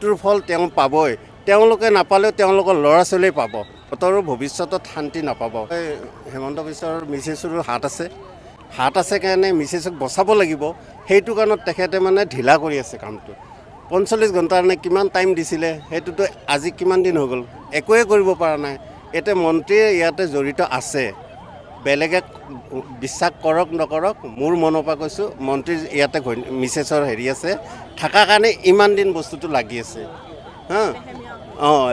এইটোৰ ফল তেওঁ পাবই। তেওঁলোকে নাপালেও তেওঁলোকৰ ল'ৰা ছোৱালীয়ে পাব। সিহঁতৰ ভৱিষ্যতত শান্তি নাপাব। হেমন্ত বিশ্বৰ মিছেছৰো হাত আছে কাৰণে মিছেছক বচাব লাগিব। সেইটো কাৰণত তেখেতে মানে ঢিলা কৰি আছে কামটো। ৪৫ ঘণ্টাৰ নে কিমান টাইম দিছিলে, সেইটোতো আজি কিমান দিন হৈ গ'ল, একোৱে কৰিব পৰা নাই। এতিয়া মন্ত্ৰীয়ে ইয়াতে জড়িত আছে, বেলেগে বিশ্বাস কৰক নকৰক, মোৰ মনৰ পৰা কৈছোঁ মন্ত্ৰীৰ ইয়াতে মিছেছৰ হেৰি আছে, থকাৰ কাৰণে ইমান দিন বস্তুটো লাগি আছে।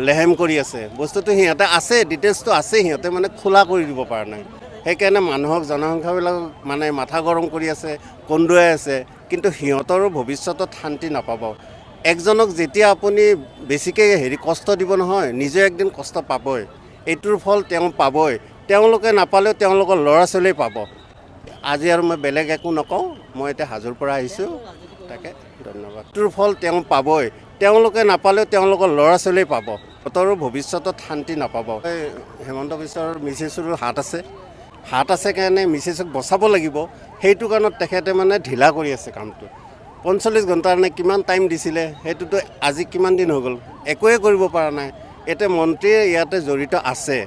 লেহেম কৰি আছে বস্তুটো। সিহঁতে আছে, ডিটেইলছটো আছে, সিহঁতে মানে খোলা কৰি দিব পৰা নাই। সেইকাৰণে মানুহক জনসংখ্যাবিলাক মানে মাথা গৰম কৰি আছে, কন্দুৱাই আছে। কিন্তু সিহঁতৰো ভৱিষ্যতত শান্তি নাপাব। একজনক যেতিয়া আপুনি বেছিকৈ কষ্ট দিব নহয়, নিজে একদিন কষ্ট পাবই। এইটোৰ ফল তেওঁ পাবই। তেওঁলোকে নাপালেও তেওঁলোকৰ ল'ৰা ছোৱালীয়ে পাব। আজি আৰু মই বেলেগ একো নকওঁ, মই এতিয়া হাজোৰ পৰা আহিছোঁ। তাকে ধন্যবাদ। এইটোৰ ফল তেওঁ পাবই। তেওঁলোকে নাপালেও তেওঁলোকৰ ল'ৰা ছোৱালীয়ে পাব। সিহঁতৰো ভৱিষ্যতত শান্তি নাপাব। হেমন্ত বিশ্বৰ মিছেছৰো হাত আছে কাৰণে মিছেছক বচাব লাগিব। সেইটো কাৰণত তেখেতে মানে ঢিলা কৰি আছে কামটো। ৪৫ ঘণ্টাৰ নে কিমান টাইম দিছিলে, সেইটোতো আজি কিমান দিন হৈ গ'ল, একোৱে কৰিব পৰা নাই। এতিয়া মন্ত্ৰীয়ে ইয়াতে জড়িত আছে,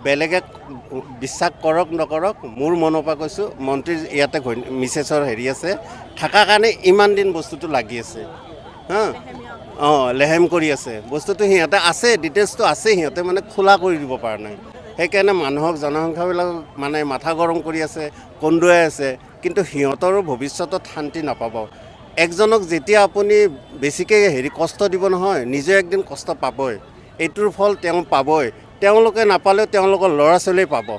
বেলেগে বিশ্বাস কৰক নকৰক, মোৰ মনৰ পৰা কৈছোঁ মন্ত্ৰীৰ ইয়াতে মিছেছৰ হেৰি আছে, থকাৰ কাৰণে ইমান দিন বস্তুটো লাগি আছে। লেহেম কৰি আছে বস্তুটো। সিহঁতে আছে, ডিটেইলছটো আছে, সিহঁতে মানে খোলা কৰি দিব পৰা নাই। সেইকাৰণে মানুহক জনসংখ্যাবিলাক মানে মাথা গৰম কৰি আছে, কন্দুৱাই আছে। কিন্তু সিহঁতৰো ভৱিষ্যতত শান্তি নাপাব। একজনক যেতিয়া আপুনি বেছিকৈ কষ্ট দিব নহয়, নিজে একদিন কষ্ট পাবই। এইটোৰ ফল তেওঁ পাবই। তেওঁলোকে নাপালেও তেওঁলোকৰ ল'ৰা ছোৱালীয়ে পাব।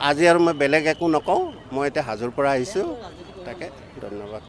আজি আৰু মই বেলেগ একো নকওঁ, মই এতিয়া হাজোৰ পৰা আহিছোঁ। তাকে ধন্যবাদ।